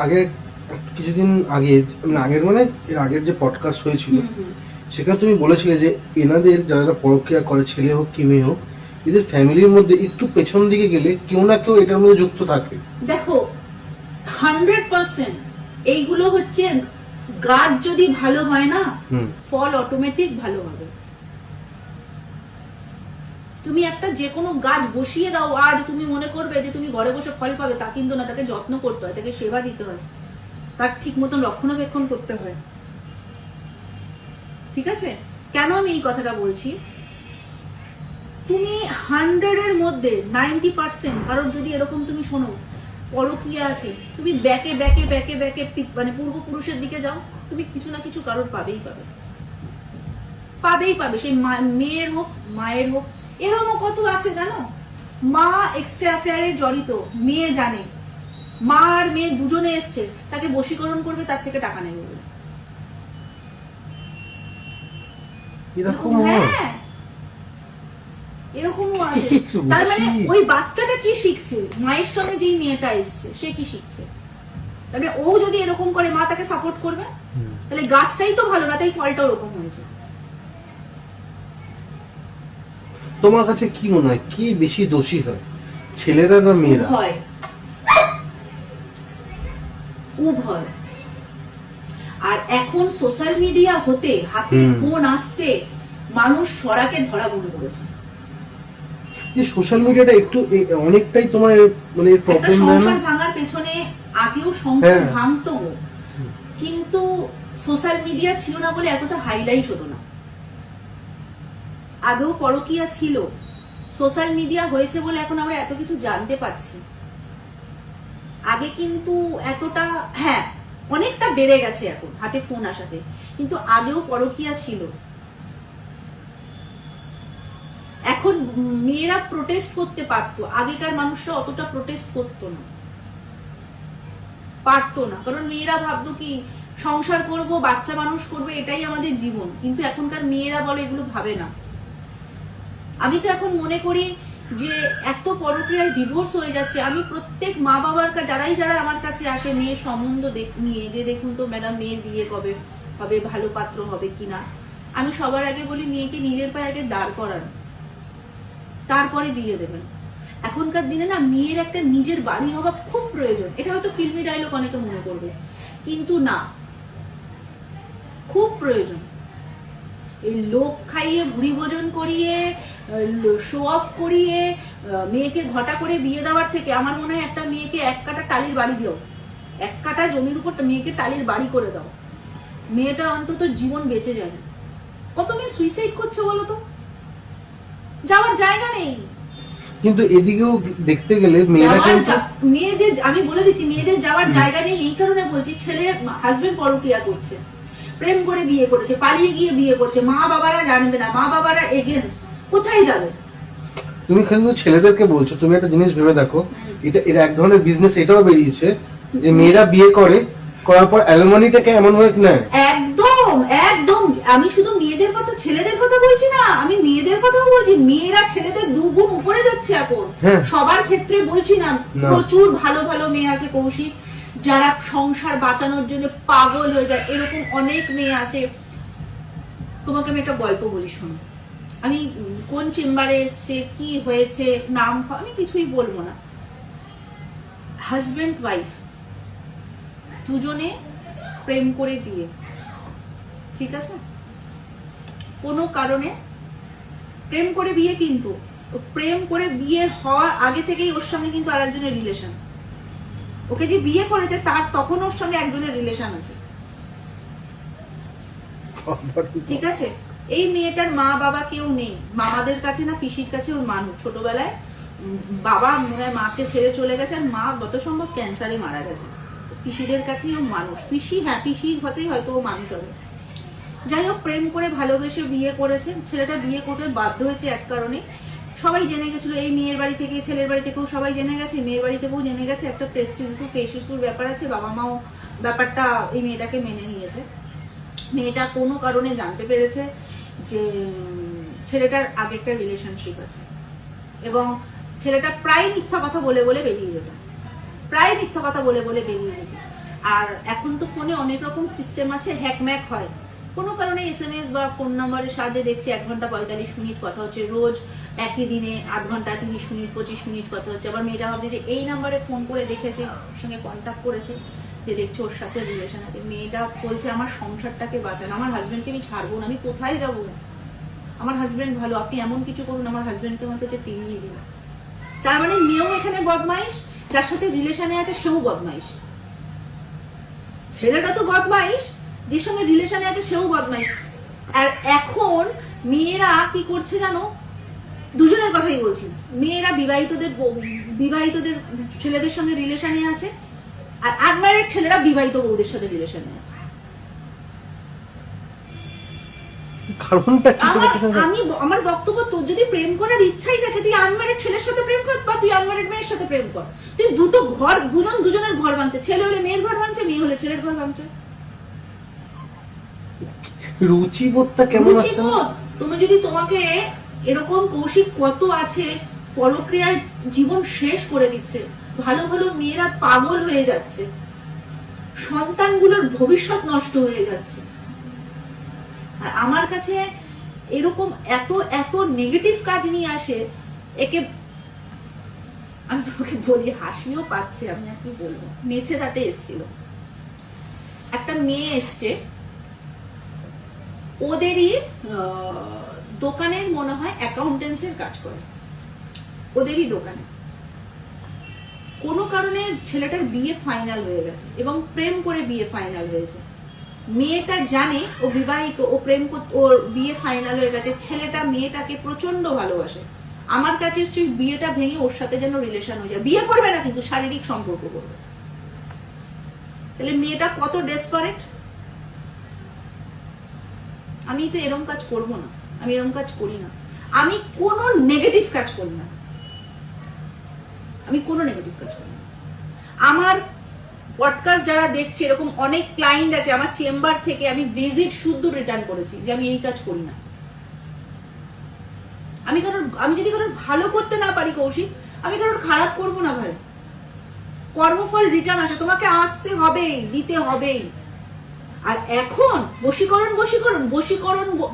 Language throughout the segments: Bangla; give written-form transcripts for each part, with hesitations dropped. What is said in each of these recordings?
আগে কিছুদিন আগে, মানে আগের মানে এর আগের যে পডকাস্ট হয়েছিল সেখানে তুমি বলেছিলে যে এনাদের যারা পরক্রিয়া করে, ছেলে হোক কি মেয়ে হোক, এদের ফ্যামিলির মধ্যে একটু পেছন দিকে গেলে কেউ না কেউ এটার মধ্যে যুক্ত থাকে। দেখো 100% এইগুলো হচ্ছে, গাছ যদি ভালো হয় না ফল অটোমেটিক ভালো হবে। তুমি একটা যে কোনো গাছ বসিয়ে দাও আর তুমি মনে করবে যে তুমি ঘরে বসে ফল পাবে, তা কিন্তু না। তাকে যত্ন করতে হয়, তাকে সেবা দিতে হয়, তার ঠিক মতন রক্ষণাবেক্ষণ করতে হয়। ঠিক আছে? কেন আমি এই কথাটা বলছি, তুমি 100-এর মধ্যে 90% কারোর যদি এরকম তুমি শোনো পরকীয়া আছে, তুমি ব্যাকে ব্যাকে ব্যাকে ব্যাকে মানে পূর্বপুরুষের দিকে যাও, তুমি কিছু না কিছু কারোর পাবেই পাবে, পাবেই পাবে। সেই মেয়ের হোক মায়ের হোক। এরকমও কত আছে জানো, মা এক্সট্রা অ্যাফেয়ারে জড়িত, মেয়ে জানে, মা আর মেয়ে দুজনে এসছে, তাকে বশীকরণ করবে, তার থেকে টাকা নেবে বলে। হ্যাঁ, এরকমও আছে। তার মানে ওই বাচ্চাটা কি শিখছে, মায়ের সঙ্গে যেই মেয়েটা এসছে সে কি শিখছে? তাহলে ও যদি এরকম করে মা তাকে সাপোর্ট করবে, তাহলে গাছটাই তো ভালো না, তাই ফলটা ওরকম হয়েছে। তোমার কাছে কি মনে হয় কি বেশি দোষী হয়, ছেলেরা না মেয়েরা? উভয়। আর এখন সোশ্যাল মিডিয়া হতে, হাতে ফোন আসতে, মানুষ সরাকে ধরা মনে করেছে। যে সোশ্যাল মিডিয়াটা একটু অনেকটাই তোমার মানে প্রবলেম দেয় না? সংসার ভাঙার পেছনে আগেও সংসার ভাঙতো, কিন্তু সোশ্যাল মিডিয়া ছিল না বলে এতটা হাইলাইট হতো না। আগেও পরকীয়া ছিল, সোশ্যাল মিডিয়া হয়েছে বলে এখন আমরা এত কিছু জানতে পাচ্ছি। আগে কিন্তু এতটা, হ্যাঁ অনেকটা বেড়ে গেছে এখন হাতে ফোন আসাতে, কিন্তু আগেও পরকীয়া ছিল। এখন মেয়েরা প্রোটেস্ট করতে পারতো, আগেকার মানুষরা অতটা প্রোটেস্ট করতো না, পারতো না, কারণ মেয়েরা ভাবতো কি সংসার করব, বাচ্চা মানুষ করবে, এটাই আমাদের জীবন। কিন্তু এখনকার মেয়েরা বলে এগুলো ভাবে না। আমি তো এখন মনে করি যে এত পরক্রিয়ার ডিভোর্স হয়ে যাচ্ছে, আমি প্রত্যেক মা বাবার যারা আমার কাছে আসে মেয়ের সম্বন্ধ নিয়ে, যে দেখুন তো ম্যাডাম মেয়ের বিয়ে কবে হবে, ভালো পাত্র হবে কিনা, আমি সবার আগে বলি মেয়েকে নিজের পায়ে আগে দাঁড় করান, তারপরে বিয়ে দেবেন। এখনকার দিনে না মেয়ের একটা নিজের বাড়ি হওয়া খুব প্রয়োজন। এটা হয়তো ফিল্মি ডায়লগ অনেকে মনে করবে, কিন্তু না, খুব প্রয়োজন। এই লোক খাইয়ে ভুড়ি ভোজন করিয়ে শো অফ করিয়ে মেয়েকে ঘটা করে বিয়ে দেওয়ার থেকে আমার মনে হয় একটা মেয়েকে 1 কাঠা টালির বাড়ি দিও, 1 কাঠা জমির উপর মেয়েকে টালির বাড়ি করে দাও, মেয়েটা অন্তত জীবন বেঁচে যাবে। কত মেয়ে সুইসাইড করছে বলো তো, যাওয়ার জায়গা নেই। কিন্তু এদিকেও দেখতে গেলে মেয়েরা কিন্তু, মেয়েদের আমি বলে দিচ্ছি, মেয়েদের যাওয়ার জায়গা নেই। এই কারণে বলছি, ছেলে হাজবেন্ড পরকীয়া করছে, প্রেম করে বিয়ে করেছে, পালিয়ে গিয়ে বিয়ে করছে, মা বাবারা জানবে না, মা বাবারা এগেইনস্ট, কোথায় যাবে? তুমি কিন্তু ছেলেদেরকে বলছো, তুমি একটা জিনিস ভেবে দেখো, এটা এক ধরনের বিজনেস এটাও বেরিয়েছে যে মেয়েরা বিয়ে করার পর অ্যালুমিনিটাকে এমন হয়ে নেয়। একদম একদম। আমি শুধু মেয়েদের কথা, ছেলেদের কথা বলছি না, আমি মেয়েদের কথাও বলছি। মেয়েরা ছেলেদের 2 গুণ উপরে যাচ্ছে এখন, সবার ক্ষেত্রে বলছি না। প্রচুর ভালো ভালো মেয়ে আছে কৌশিক, যারা সংসার বাঁচানোর জন্য পাগল হয়ে যায়, এরকম অনেক মেয়ে আছে। তোমাকে আমি একটা গল্প বলি, শোনো। আমি কোন চেম্বারে এসছে, কি হয়েছে, নাম আমি কিছুই বলবো না। হাজবেন্ড ওয়াইফ দুজনে প্রেম করে বিয়ে, ঠিক আছে, কোনো কারণে প্রেম করে বিয়ে, কিন্তু প্রেম করে বিয়ে হওয়ার আগে থেকেই ওর সঙ্গে কিন্তু আরেকজনের রিলেশন। ওকে যে বিয়ে করেছে তার তখন ওর সঙ্গে একজনের রিলেশন আছে, ঠিক আছে। এই মেয়েটার মা বাবা কেউ নেই, মামাদের কাছে না পিসির কাছে ওর মানুষ। ছোটবেলায় বাবা মনে হয় মাকে ছেড়ে চলে গেছে, আর মা যত সম্ভব ক্যান্সারে মারা গেছে। পিসিদের কাছেই ও মানুষ, পিসি, হ্যাঁ পিসির কাছেই হয়তো ও মানুষ হবে। যাই হোক, প্রেম করে ভালোবেসে বিয়ে করেছে। ছেলেটা বিয়ে করতে বাধ্য হয়েছে এক কারণে, সবাই জেনে গেছিল, এই মেয়ের বাড়ি থেকে, ছেলের বাড়ি থেকেও সবাই জেনে গেছে, মেয়ের বাড়ি থেকেও জেনে গেছে। একটা প্রেস্টিজ ইস্যু, ফেস ইস্যুর ব্যাপার আছে, বাবা মাও ব্যাপারটা এই মেয়েটাকে মেনে নিয়েছে। মেয়েটা কোনো কারণে জানতে পেরেছে যে ছেলেটার আগে একটা রিলেশনশিপ আছে, এবং ছেলেটা প্রায় মিথ্যা কথা বলে বলে বেরিয়ে যেত, প্রায় মিথ্যা কথা বলে বলে বেরিয়ে যেত। আর এখন তো ফোনে অনেক রকম সিস্টেম আছে, হ্যাকম্যাক হয়, কোনো কারণে SMS বা ফোন নাম্বারের সাহায্যে দেখছি 1 ঘন্টা 45 মিনিট কথা হচ্ছে, রোজ একই দিনে 8 ঘন্টা 30 মিনিট 25 মিনিট কথা হচ্ছে। আবার মেয়েটা ভাবছে যে এই নাম্বারে ফোন করে দেখেছে, ওর সঙ্গে কন্ট্যাক্ট করেছে, যে দেখছে ওর সাথে রিলেশন আছে। মেয়েটা বলছে আমার সংসারটাকে বাঁচান, আমার হাজবেন্ডকে আমি ছাড়বো না, আমি কোথায় যাবো, আমার হাজবেন্ড ভালো, আপনি এমন কিছু করুন আমার হাজবেন্ডকে আমার কাছে ফিরিয়ে দিন। তার মানে মেয়েও এখানে বদমাইশ, যার সাথে রিলেশনে আছে সেও বদমাইশ। ছেলেটা তো বদমাইশ, যে সঙ্গে রিলেশনে আছে সেও বদমাইশ। আর এখন মেয়েরা কি করছে জানো, দুজনের কথাই বলছি, মেয়েরা বিবাহিতদের ছেলেদের সঙ্গে রিলেশনে আছে, আর আনম্যারিড ছেলেরা বিবাহিত বউদের সাথে রিলেশনে আছে। কারণটা কি? আমার বক্তব্য, তোর যদি প্রেম করার ইচ্ছাই থাকে তুই আনম্যারিড ছেলের সাথে প্রেম কর, বা তুই আনম্যারিড মেয়ের সাথে প্রেম কর। তুই দুজনের ঘর ভাঙছে, ছেলে হলে মেয়ের ঘর ভাঙছে, মেয়ে হলে ছেলের ঘর ভাঙছে। রুচিবোধটা কেমন আছে? তুমি যদি, তোমাকে এরকম কৌশিক কত আছে পরক্রিয়ায় জীবন শেষ করে দিচ্ছে, ভালো ভালো মেয়েরা পাগল হয়ে যাচ্ছে, সন্তানগুলোর ভবিষ্যৎ নষ্ট হয়ে যাচ্ছে। আর আমার কাছে এরকম এত এত নেগেটিভ কাজ নিয়ে আসে, একে আমি তোমাকে বলি, হাসিও পাচ্ছে, আমি আর কি বলবো। মেছে তাতে এসছিল একটা মেয়ে, এসছে ওদেরই দোকানের মনে হয় অ্যাকাউন্টেন্সির কাজ করে, ওদেরই দোকানে। কোনো কারণে ছেলেটার বিয়ে ফাইনাল হয়ে গেছে এবং প্রেম করে বিয়ে ফাইনাল হয়েছে। মেয়েটা জানে ও বিবাহিত, ও প্রেম করতে, ওর বিয়ে ফাইনাল হয়ে গেছে। ছেলেটা মেয়েটাকে প্রচন্ড ভালোবাসে, আমার কাছে বিয়েটা ভেঙে ওর সাথে যেন রিলেশন হয়ে যায়। বিয়ে করবে না কিন্তু শারীরিক সম্পর্ক করবে। তাহলে মেয়েটা কত ডেসপারেট। আমি তো এরকম কাজ করব না, আমি এরকম কাজ করি না, আমি কোনো নেগেটিভ কাজ করি না, আমি কোনো নেগেটিভ কাজ করি না। আমার পডকাস্ট যারা দেখছে, এরকম অনেক ক্লায়েন্ট আছে আমার চেম্বার থেকে, আমি ভিজিট শুদ্ধ রিটার্ন করেছি যে আমি এই কাজ করি না। আমি যদি কারোর ভালো করতে না পারি কৌশিক, আমি কারোর খারাপ করব না ভাই। কর্মফল রিটার্ন আসে, তোমাকে আসতে হবেই, দিতে হবেই। আর এখন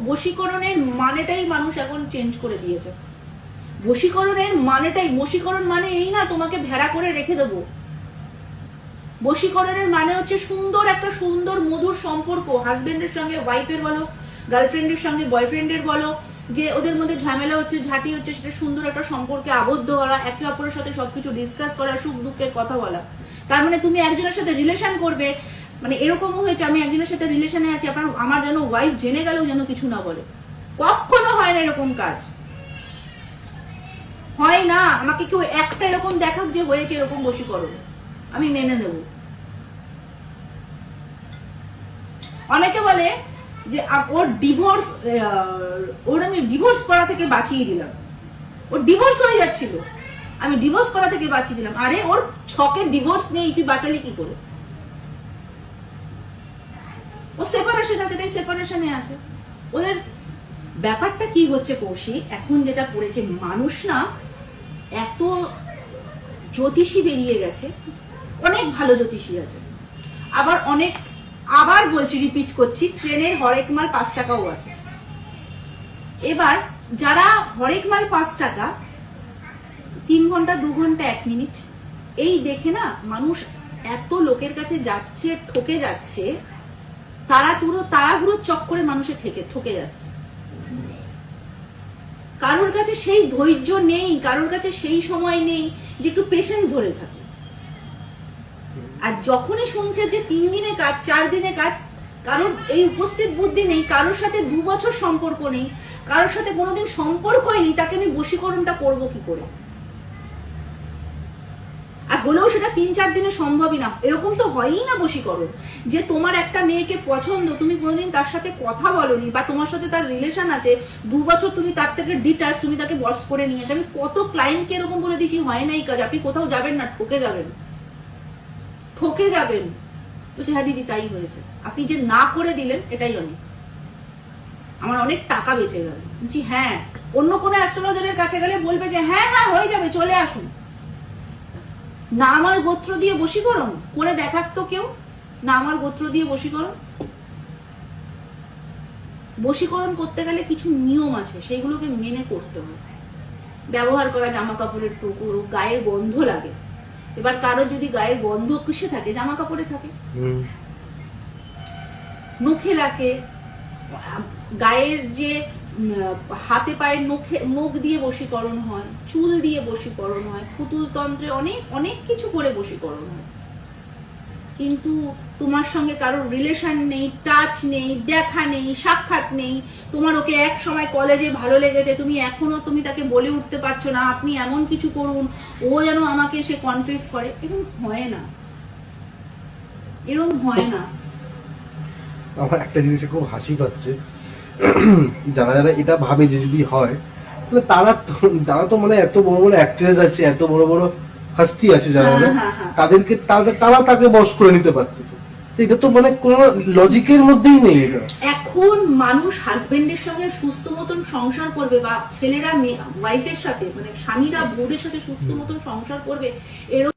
বশীকরণের মানেটাই মানুষ এখন চেঞ্জ করে দিয়েছে। বশীকরণ মানে এই না তোমাকে ভেড়া করে রেখে দেবো। বশীকরণের মানে হচ্ছে একটা সুন্দর মধুর সম্পর্ক, হাজবেন্ডের সঙ্গে ওয়াইফের বলো, গার্লফ্রেন্ডের সঙ্গে বয়ফ্রেন্ডের বলো, যে ওদের মধ্যে ঝামেলা হচ্ছে, ঝাঁটি হচ্ছে, সেটা সুন্দর একটা সম্পর্কে আবদ্ধ করা, একে অপরের সাথে সবকিছু ডিসকাস করা, সুখ দুঃখের কথা বলা। তার মানে তুমি একজনের সাথে রিলেশন করবে, মানে এরকমও হয়েছে আমি একজনের সাথে রিলেশনে আছি, আমার যেন ওয়াইফ জেনে গেলেও যেন কিছু না বলে। কখনো হয় না এরকম কাজ, হয় না। আমাকে কেউ একটা এরকম দেখাক যে হয়েছে এরকম বশীকরণ, আমি মেনে নেব। অনেকে বলে যে ওর আমি ডিভোর্স করা থেকে বাঁচিয়ে দিলাম, ওর ডিভোর্স হয়ে যাচ্ছিল, আমি ডিভোর্স করা থেকে বাঁচিয়ে দিলাম। আরে ওর ছকের ডিভোর্স নেই, তুই বাঁচালি কি করে? ও সেপারেশন আছে, তাই সেপারেশনে আছে। ওদের ব্যাপারটা কি হচ্ছে কৌশিক, এখন যেটা পড়েছে, মানুষ না এত জ্যোতিষী বেরিয়ে গেছে, অনেক ভালো জ্যোতিষী আছে, আবার বলছি, রিপিট করছি, ট্রেনের হরেক মাল 5 টাকাও আছে। এবার যারা হরেক মাল 5 টাকা, 3 ঘন্টা 2 ঘন্টা 1 মিনিট, এই দেখে না মানুষ এত লোকের কাছে যাচ্ছে, ঠকে যাচ্ছে, তাড়াহুড়ো চক্করে মানুষের ঠকে যাচ্ছে। কারোর কাছে সেই ধৈর্য নেই, কারোর কাছে সেই সময় নেই যে একটু পেশেন্স ধরে থাকে। আর যখনই শুনছে যে 3 দিনে কাজ, 4 দিনে কাজ, কারোর এই উপস্থিত বুদ্ধি নেই, কারোর সাথে 2 বছর সম্পর্ক নেই, কারোর সাথে কোনোদিন সম্পর্কই নেই, তাকে আমি বশীকরণটা করবো কি করে? আর হলেও সেটা 3-4 দিনে সম্ভবই না। এরকম তো হয়ই না বশীকরণ যে তোমার একটা মেয়েকে পছন্দ, তুমি কোনোদিন তার সাথে কথা বলোনি, বা তোমার সাথে তার রিলেশন আছে 2 বছর, তুমি তার থেকে ডিটাচ, তুমি তাকে বস করে নিয়ে আসো। আমি কত ক্লায়েন্টকে এরকম বলে দিয়েছি, হয় না এই কাজ, আপনি কোথাও যাবেন না, ঠকে যাবেন। বলছে হ্যাঁ দিদি তাই হয়েছে, আপনি যে না করে দিলেন এটাই অনেক, আমার অনেক টাকা বেঁচে গেল। বলছি হ্যাঁ, অন্য কোনো অ্যাস্ট্রোলজারের কাছে গেলে বলবে যে হ্যাঁ হয়ে যাবে, চলে আসুন। না আমার গোত্র দিয়ে বশীকরণ করে দেখাক তো কেউ, না আমার গোত্র দিয়ে বশীকরণ? বশীকরণ করতে গেলে কিছু নিয়ম আছে, সেইগুলোকে মেনে করতে হবে। ব্যবহার করা জামা কাপড়ের টুকরো, গায়ের গন্ধ লাগে। এবার কারো যদি গায়ের গন্ধ কিসে থাকে? জামা কাপড়ে থাকে। নখে লাগে, গায়ের যে হাতে পায়ের নখ দিয়ে বশীকরণ হয়, চুল দিয়ে বশীকরণ হয়, পুতুল তন্ত্রে অনেক অনেক কিছু করে বশীকরণ হয়। কিন্তু তোমার সঙ্গে কারোর রিলেশন নেই, টাচ নেই, দেখা নেই, সাক্ষাৎ নেই, তোমার ওকে এক সময় কলেজে ভালো লেগেছে, তুমি এখনো তুমি তাকে বলে উঠতে পারছো না আপনি এমন কিছু করুন, ও যেন আমাকে সে কনফেস করে, এরকম হয় না, এরকম হয় না। আমার একটা জিনিসে খুব হাসি পাচ্ছে, যারা যারা এটা ভাবে যে যদি হয় তাহলে তারা তো মানে এত বড় বড় অ্যাক্ট্রেস আছে, এত বড় বড় হাস্তি আছে যারা মানে তাদেরকে তারা তাকে বশ করে নিতে পারতো। এটা তো মানে কোনো লজিকের মধ্যেই নেই এটা। এখন মানুষ হাজবেন্ডের সঙ্গে সুস্থ মতন সংসার করবে, বা ছেলেরা ওয়াইফের সাথে মানে স্বামীরা বউদের সাথে সুস্থ মতন সংসার করবে, এরকম